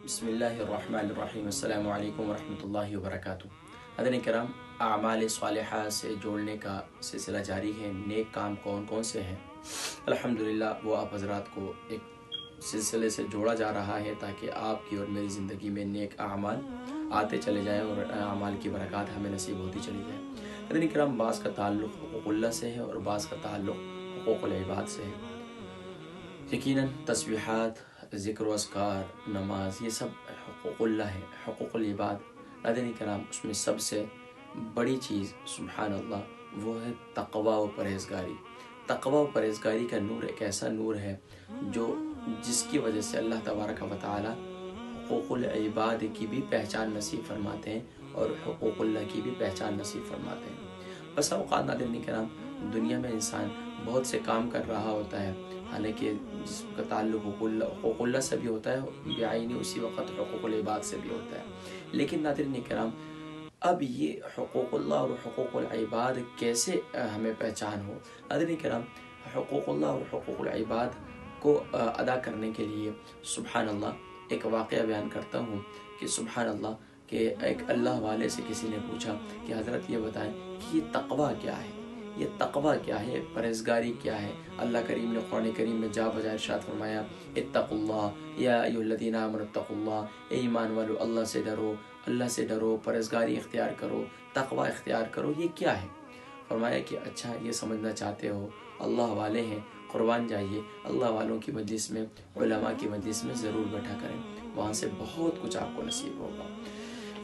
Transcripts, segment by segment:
بسم اللہ الرحمن الرحیم۔ السلام علیکم ورحمۃ اللہ وبرکاتہ۔ حضرات کرام، اعمال صالحہ سے جوڑنے کا سلسلہ جاری ہے۔ نیک کام کون کون سے ہیں؟ الحمدللہ وہ آپ حضرات کو ایک سلسلے سے جوڑا جا رہا ہے تاکہ آپ کی اور میری زندگی میں نیک اعمال آتے چلے جائیں اور اعمال کی برکات ہمیں نصیب ہوتی چلی جائیں۔ حضرات کرام، بعض کا تعلق حقوق اللہ سے ہے اور بعض کا تعلق حقوق العباد سے ہے۔ یقیناً تسبیحات، ذکر و اذکار، نماز، یہ سب حقوق اللہ ہے، حقوق العباد۔ ناظرین کرام، اس میں سب سے بڑی چیز سبحان اللہ وہ ہے تقوی و پرہیزگاری۔ تقوی و پرہیزگاری کا نور ایک ایسا نور ہے جس کی وجہ سے اللہ تبارک و تعالی حقوق العباد کی بھی پہچان نصیب فرماتے ہیں اور حقوق اللہ کی بھی پہچان نصیب فرماتے ہیں۔ بس اوقات ناظرین کرام، دنیا میں انسان بہت سے کام کر رہا ہوتا ہے، حالانکہ جس کا تعلق حقوق اللہ سے بھی ہوتا ہے، بعینی اسی وقت حقوق العباد سے بھی ہوتا ہے۔ لیکن ناظرین کرام، اب یہ حقوق اللہ اور حقوق العباد کیسے ہمیں پہچان ہو؟ ناظرین کرام، حقوق اللہ اور حقوق العباد کو ادا کرنے کے لیے سبحان اللہ ایک واقعہ بیان کرتا ہوں کہ سبحان اللہ کہ ایک اللہ والے سے کسی نے پوچھا کہ حضرت یہ بتائیں کہ یہ تقوی کیا ہے؟ یہ تقوی کیا ہے؟ پرہیزگاری کیا ہے؟ اللہ کریم نے قرآن کریم میں جا بجا ارشاد فرمایا، اتقوا اللہ یا ایھا الذین آمنوا اتقوا اللہ، اے ایمان والو اللہ سے ڈرو، اللہ سے ڈرو، پرہیزگاری اختیار کرو، تقوی اختیار کرو۔ یہ کیا ہے؟ فرمایا کہ اچھا یہ سمجھنا چاہتے ہو، اللہ والے ہیں، قربان جائیے اللہ والوں کی مجلس میں، علماء کی مجلس میں ضرور بیٹھا کریں، وہاں سے بہت کچھ آپ کو نصیب ہوگا۔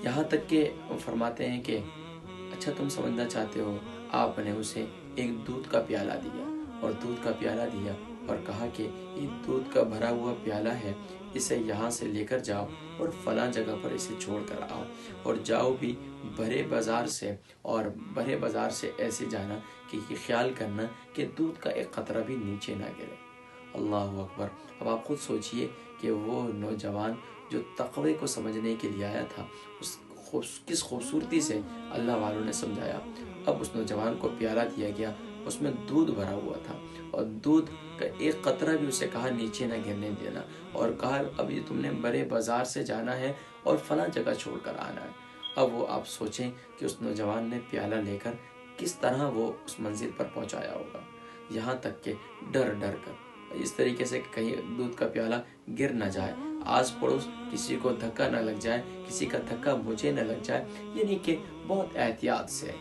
یہاں تک کہ فرماتے ہیں کہ اچھا تم سمجھنا چاہتے ہو، آپ نے اسے ایک دودھ کا پیالہ دیا اور دودھ کا پیالہ دیا اور کہا کہ یہ دودھ کا بھرا ہوا پیالہ ہے، اسے یہاں سے لے کر جاؤ اور فلاں جگہ پر اسے چھوڑ کر آؤ، اور جاؤ بھی بڑے بازار سے ایسے جانا کہ یہ خیال کرنا کہ دودھ کا ایک قطرہ بھی نیچے نہ گرے۔ اللہ اکبر۔ اب آپ خود سوچئے کہ وہ نوجوان جو تقوی کو سمجھنے کے لیے آیا تھا، کس خوبصورتی سے اللہ والوں نے سمجھایا۔ اب اس نوجوان کو پیالہ دیا گیا، اس میں دودھ بھرا ہوا تھا اور دودھ کا ایک قطرہ بھی اسے کہا نیچے نہ گرنے دینا، اور کہا اب یہ تم نے بڑے بازار سے جانا ہے اور فلاں جگہ چھوڑ کر آنا ہے۔ اب وہ آپ سوچیں کہ اس نوجوان نے پیالہ لے کر کس طرح وہ اس منزل پر پہنچایا ہوگا، یہاں تک کہ ڈر ڈر کر، اس طریقے سے کہ کہیں دودھ کا پیالہ گر نہ جائے، آس پڑوس کسی کو دھکا نہ لگ جائے، کسی کا دھکا مجھے نہ لگ جائے، یعنی کہ بہت احتیاط سے۔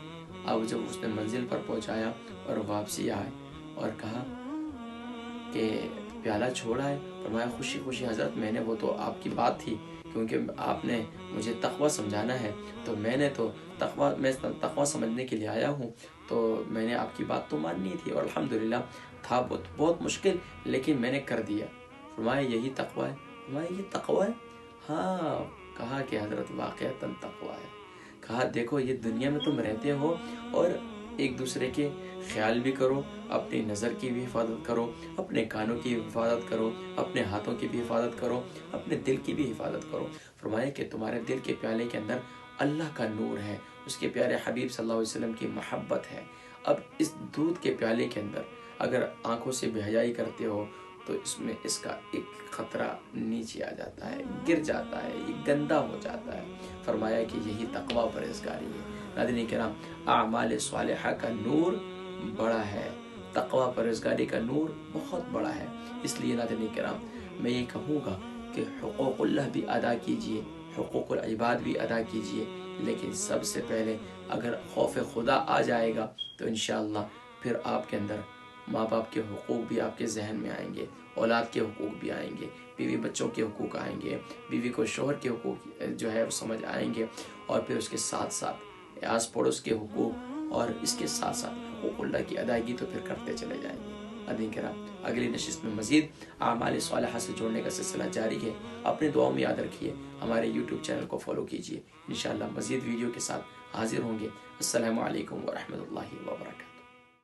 اب جب اس نے منزل پر پہنچایا اور واپسی آئے اور کہا کہ پیالہ چھوڑا ہے، فرمایا خوشی خوشی حضرت میں نے، وہ تو آپ کی بات تھی، کیونکہ آپ نے مجھے تقوی سمجھانا ہے تو میں تقوی سمجھنے کے لیے آیا ہوں، تو میں نے آپ کی بات تو ماننی تھی اور الحمدللہ تھا بہت مشکل، لیکن میں نے کر دیا۔ فرمایا یہی تقوی ہے؟ فرمایا یہ تقوی ہے؟ ہاں۔ کہا کہ حضرت واقعتاً تقوی ہے۔ کہا دیکھو یہ دنیا میں تم رہتے ہو اور ایک دوسرے کے خیال بھی کرو، اپنی نظر کی بھی حفاظت کرو، اپنے کانوں کی حفاظت کرو، اپنے ہاتھوں کی بھی حفاظت کرو، اپنے دل کی بھی حفاظت کرو۔ فرمایا کہ تمہارے دل کے پیالے کے اندر اللہ کا نور ہے، اس کے پیارے حبیب صلی اللہ علیہ وسلم کی محبت ہے۔ اب اس دودھ کے پیالے کے اندر اگر آنکھوں سے بے حیائی کرتے ہو تو اس کا ایک قطرہ نیچے آ جاتا ہے، گر جاتا ہے، یہ گندا ہو جاتا ہے۔ فرمایا کہ یہی تقوی و پرہیزگاری ہے۔ ناظرین کرام، اعمال صالحہ کا نور بڑا ہے، تقوی و پرہیزگاری کا نور بہت بڑا ہے۔ اس لیے ناظرین کرام، میں یہ کہوں گا کہ حقوق اللہ بھی ادا کیجئے، حقوق العباد بھی ادا کیجئے، لیکن سب سے پہلے اگر خوف خدا آ جائے گا تو انشاءاللہ پھر آپ کے اندر ماں باپ کے حقوق بھی آپ کے ذہن میں آئیں گے، اولاد کے حقوق بھی آئیں گے، بیوی بچوں کے حقوق آئیں گے، بیوی کو شوہر کے حقوق جو ہے وہ سمجھ آئیں گے، اور پھر اس کے ساتھ ساتھ آس پڑوس کے حقوق اور اس کے ساتھ ساتھ حقوق اللہ کی ادائیگی تو پھر کرتے چلے جائیں گے۔ ناظرین کرام، اگلی نشست میں مزید اعمال صالحہ سے جوڑنے کا سلسلہ جاری ہے۔ اپنے دعاؤں میں یاد رکھیے، ہمارے یوٹیوب چینل کو فالو کیجیے، انشاءاللہ مزید ویڈیو کے ساتھ حاضر ہوں گے۔ السلام علیکم ورحمۃ اللہ وبرکاتہ۔